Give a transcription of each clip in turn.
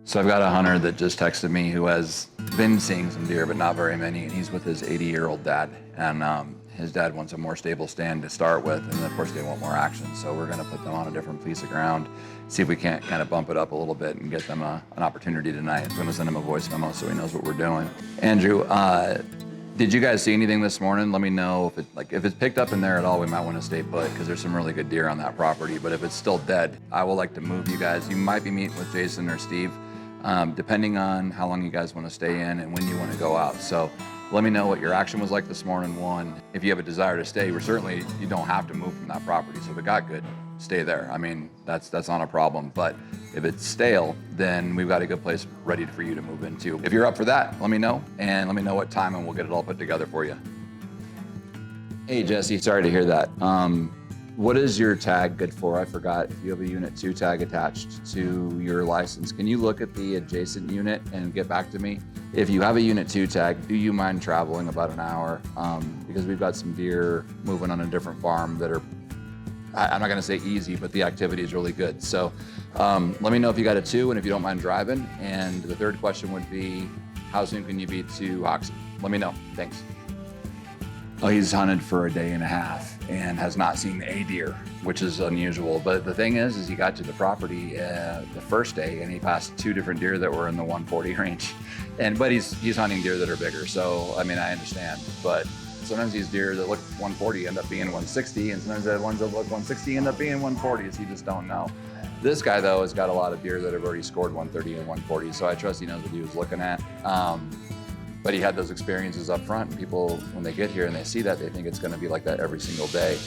So I've got a hunter that just texted me who has been seeing some deer, but not very many. And he's with his 80-year-old dad. And his dad wants a more stable stand to start with. And of course they want more action. So we're gonna put them on a different piece of ground, see if we can't kind of bump it up a little bit and get them an opportunity tonight. I'm gonna send him a voice memo so he knows what we're doing. Andrew, did you guys see anything this morning? Let me know if it's picked up in there at all. We might want to stay put because there's some really good deer on that property. But if it's still dead, I will like to move you guys. You might be meeting with Jason or Steve, depending on how long you guys want to stay in and when you want to go out. So let me know what your action was like this morning. One, if you have a desire to stay, you don't have to move from that property. So if it got good, stay there. I mean, that's not a problem. But if it's stale, then we've got a good place ready for you to move into. If you're up for that, let me know, and let me know what time, and we'll get it all put together for you. Hey, Jesse, sorry to hear that. What is your tag good for? I forgot. If you have a Unit 2 tag attached to your license, can you look at the adjacent unit and get back to me? If you have a Unit 2 tag, do you mind traveling about an hour? Because we've got some deer moving on a different farm that are, I'm not gonna say easy, but the activity is really good. So let me know if you got a 2 and if you don't mind driving. And the third question would be, how soon can you be to Hoxie? Let me know, thanks. Oh, he's hunted for a day and a half and has not seen a deer, which is unusual. But the thing is he got to the property the first day and he passed 2 different deer that were in the 140 range. But he's hunting deer that are bigger. So, I mean, I understand, but sometimes these deer that look 140 end up being 160, and sometimes the ones that look 160 end up being 140s. You just don't know. This guy, though, has got a lot of deer that have already scored 130 and 140, so I trust he knows what he was looking at. But he had those experiences up front, and people, when they get here and they see that, they think it's gonna be like that every single day.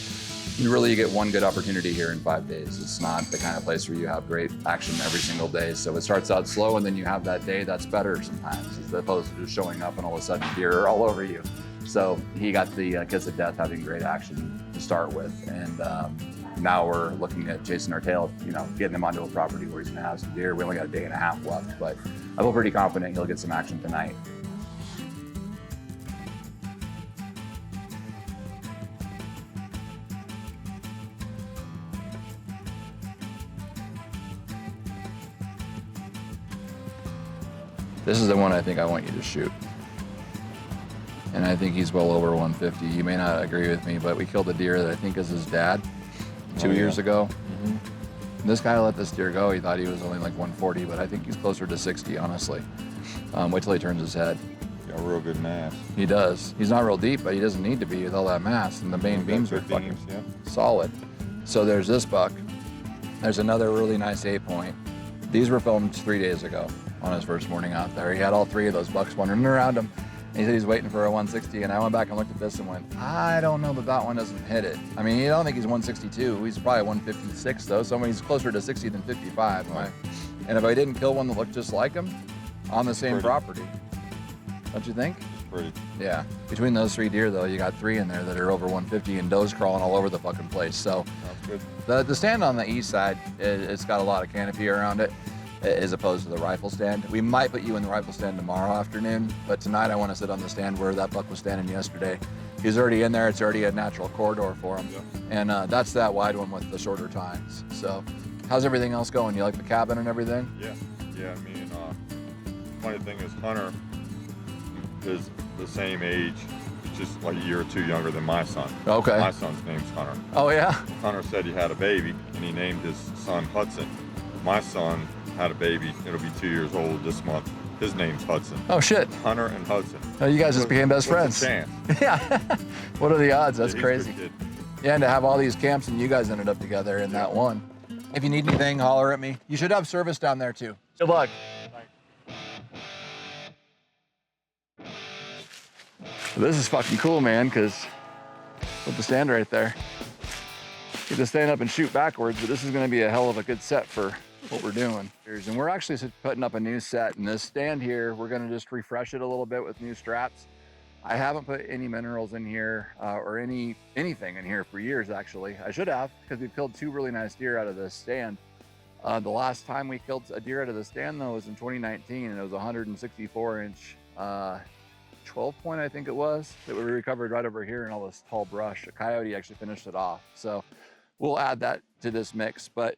And really, you get one good opportunity here in 5 days. It's not the kind of place where you have great action every single day. So it starts out slow, and then you have that day that's better sometimes, as opposed to just showing up and all of a sudden deer are all over you. So he got the kiss of death having great action to start with. And now we're looking at chasing our tail, getting him onto a property where he's gonna have some deer. We only got a day and a half left, but I feel pretty confident he'll get some action tonight. This is the one I think I want you to shoot. And I think he's well over 150. You may not agree with me, but we killed a deer that I think is his dad 2 years ago. Mm-hmm. This guy let this deer go. He thought he was only like 140, but I think he's closer to 60, honestly. Wait till he turns his head. Got a real good mass. He does. He's not real deep, but he doesn't need to be with all that mass. And the main beams are fucking solid. So there's this buck. There's another really nice 8-point. These were filmed 3 days ago on his first morning out there. He had all 3 of those bucks wandering around him. And he said he's waiting for a 160, and I went back and looked at this and went, I don't know that one doesn't hit it. I mean, you don't think he's 162. He's probably 156 though, so he's closer to 60 than 55. Right? And if I didn't kill one that looked just like him on the same property, don't you think? It's pretty. Yeah. Between those 3 deer though, you got 3 in there that are over 150 and does crawling all over the fucking place. So that's good. The stand on the east side, it's got a lot of canopy around it, as opposed to the rifle stand. We might put you in the rifle stand tomorrow afternoon, but tonight I want to sit on the stand where that buck was standing yesterday. He's already in there. It's already a natural corridor for him. Yeah. And that's that wide one with the shorter tines. So how's everything else going? You like the cabin and everything? Yeah. I mean, funny thing is Hunter is the same age, just like a year or 2 younger than my son. Okay. My son's name's Hunter. Oh yeah? Hunter said he had a baby, and he named his son Hudson. My son had a baby. It'll be 2 years old this month. His name's Hudson. Oh shit. Hunter and Hudson. Oh, you guys just became best friends. What's the chance? Yeah. What are the odds? That's crazy. He's a good kid. Yeah, and to have all these camps and you guys ended up together in that one. If you need anything, holler at me. You should have service down there too. Good luck. This is fucking cool, man, because with the stand right there, you just stand up and shoot backwards, but this is gonna be a hell of a good set for what we're doing. And we're actually putting up a new set, and this stand here, we're gonna just refresh it a little bit with new straps. I haven't put any minerals in here or anything in here for years, actually. I should have, because we killed 2 really nice deer out of this stand. The last time we killed a deer out of the stand, though, was in 2019, and it was a 164-inch 12-point, I think it was, that we recovered right over here in all this tall brush. A coyote actually finished it off. So we'll add that to this mix. But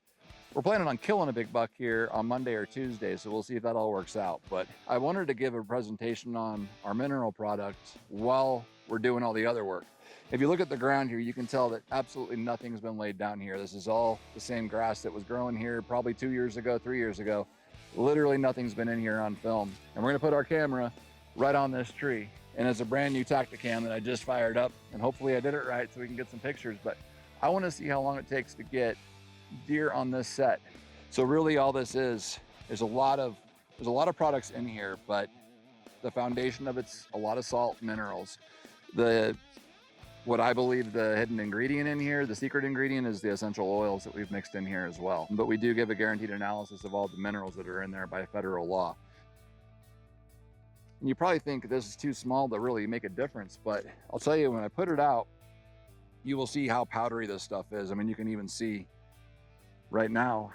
We're planning on killing a big buck here on Monday or Tuesday, so we'll see if that all works out. But I wanted to give a presentation on our mineral products while we're doing all the other work. If you look at the ground here, you can tell that absolutely nothing's been laid down here. This is all the same grass that was growing here probably 2 years ago, 3 years ago. Literally nothing's been in here on film. And we're gonna put our camera right on this tree. And it's a brand new Tacticam that I just fired up, and hopefully I did it right so we can get some pictures. But I wanna see how long it takes to get deer on this set. So really all this is, there's a lot of products in here, but the foundation of it's a lot of salt minerals. What I believe the hidden ingredient in here, the secret ingredient, is the essential oils that we've mixed in here as well. But we do give a guaranteed analysis of all the minerals that are in there by federal law. And you probably think this is too small to really make a difference, but I'll tell you, when I put it out, you will see how powdery this stuff is. I mean, you can even see right now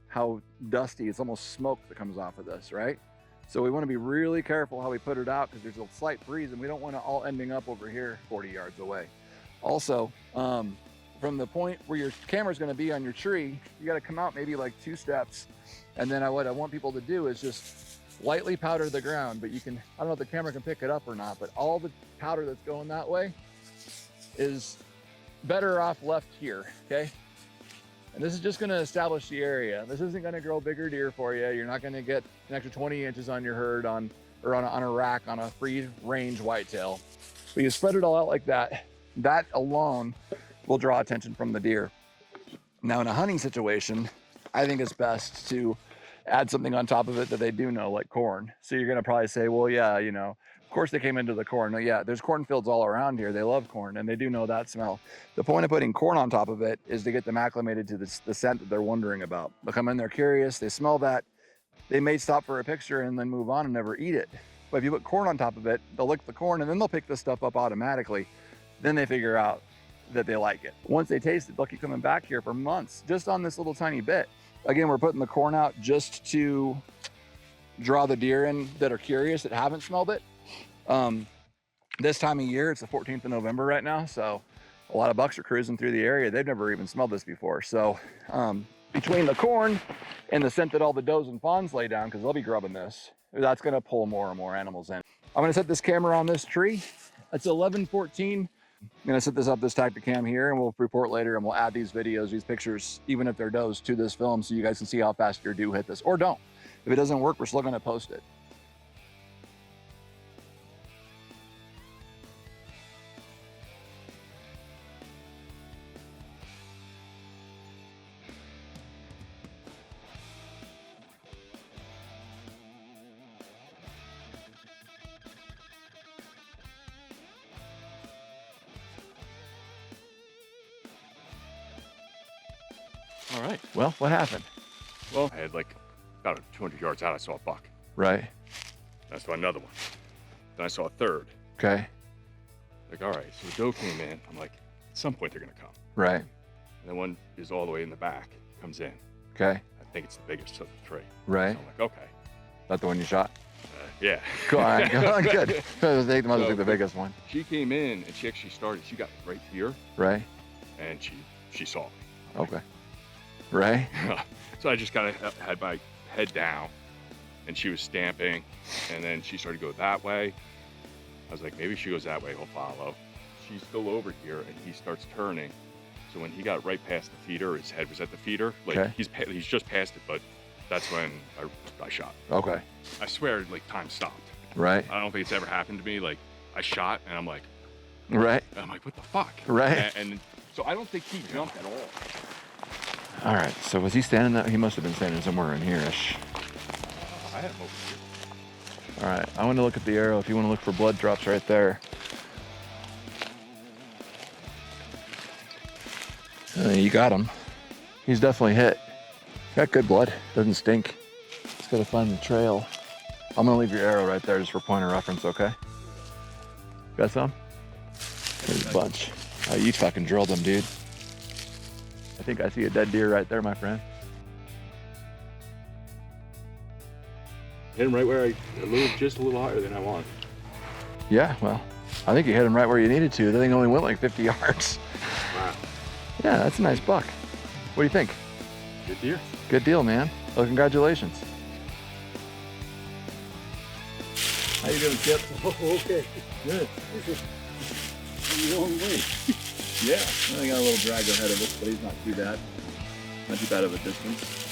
how dusty, it's almost smoke that comes off of this, right? So we want to be really careful how we put it out, because there's a slight breeze and we don't want it all ending up over here 40 yards away. Also, from the point where your camera's going to be on your tree, you got to come out maybe like 2 steps, and then what I want people to do is just lightly powder the ground. But you can, I don't know if the camera can pick it up or not, but all the powder that's going that way is better off left here, okay? And this is just going to establish the area. This isn't going to grow bigger deer for you. You're not going to get an extra 20 inches on your herd on a rack on a free range whitetail. But you spread it all out like that. That alone will draw attention from the deer. Now in a hunting situation, I think it's best to add something on top of it that they do know, like corn. So you're going to probably say, well, yeah, you know, of course they came into the corn. No, yeah, there's cornfields all around here. They love corn and they do know that smell. The point of putting corn on top of it is to get them acclimated to the scent that they're wondering about. They'll come in, they're curious, they smell that, they may stop for a picture and then move on and never eat it. But if you put corn on top of it, they'll lick the corn and then they'll pick this stuff up automatically. Then they figure out that they like it. Once they taste it, they'll keep coming back here for months just on this little tiny bit. Again, we're putting the corn out just to draw the deer in that are curious, that haven't smelled it. This time of year, it's the 14th of November right now, so a lot of bucks are cruising through the area. They've never even smelled this before. So between the corn and the scent that all the does and fawns lay down, because they'll be grubbing this, that's going to pull more and more animals in. I'm going to set this camera on this tree. It's 11:14. I'm going to set this up, this Tacticam here, and we'll report later, and we'll add these videos, these pictures, even if they're does, to this film so you guys can see how fast your do hit this, or don't. If it doesn't work, we're still going to post it. All right. Well, what happened? Well, I had like about 200 yards out, I saw a buck. Right. Then I saw another one. Then I saw a third. Okay. Like, all right, so the doe came in. I'm like, at some point they're going to come. Right. And then one is all the way in the back, comes in. Okay. I think it's the biggest of the 3. Right. So I'm like, okay. That the one you shot? Yeah. Cool. All right. Good. They must be the So, biggest one. She came in and she actually started, she got right here Right. and she saw me. Okay. Right. So I just kind of had my head down and she was stamping and then she started to go that way. I was like, maybe she goes that way, he'll follow. She's still over here and he starts turning. So when he got right past the feeder, his head was at the feeder. Like Okay. he's just past it, but that's when I shot. Okay. I swear, like time stopped. Right. I don't think it's ever happened to me. Like I shot and I'm like, Right. what the fuck? Right. And so I don't think he jumped at all. All right. So was he standing there? He must have been standing somewhere in here-ish. I had him over here. All right. I want to look at the arrow. If you want to look for blood drops right there. You got him. He's definitely hit. Got good blood. Doesn't stink. Just gotta find the trail. I'm gonna leave your arrow right there just for point of reference, okay? Got some? There's a bunch. Oh, you fucking drilled them, dude. I think I see a dead deer right there, my friend. Hit him right where just a little higher than I wanted. Yeah, well, I think you hit him right where you needed to. The thing only went like 50 yards. Wow. Yeah, that's a nice buck. What do you think? Good deer. Good deal, man. Well, congratulations. How you doing, Chip? Oh, okay. Good. A long way. Yeah. I got a little drag ahead of us, but he's not too bad. Not too bad of a distance.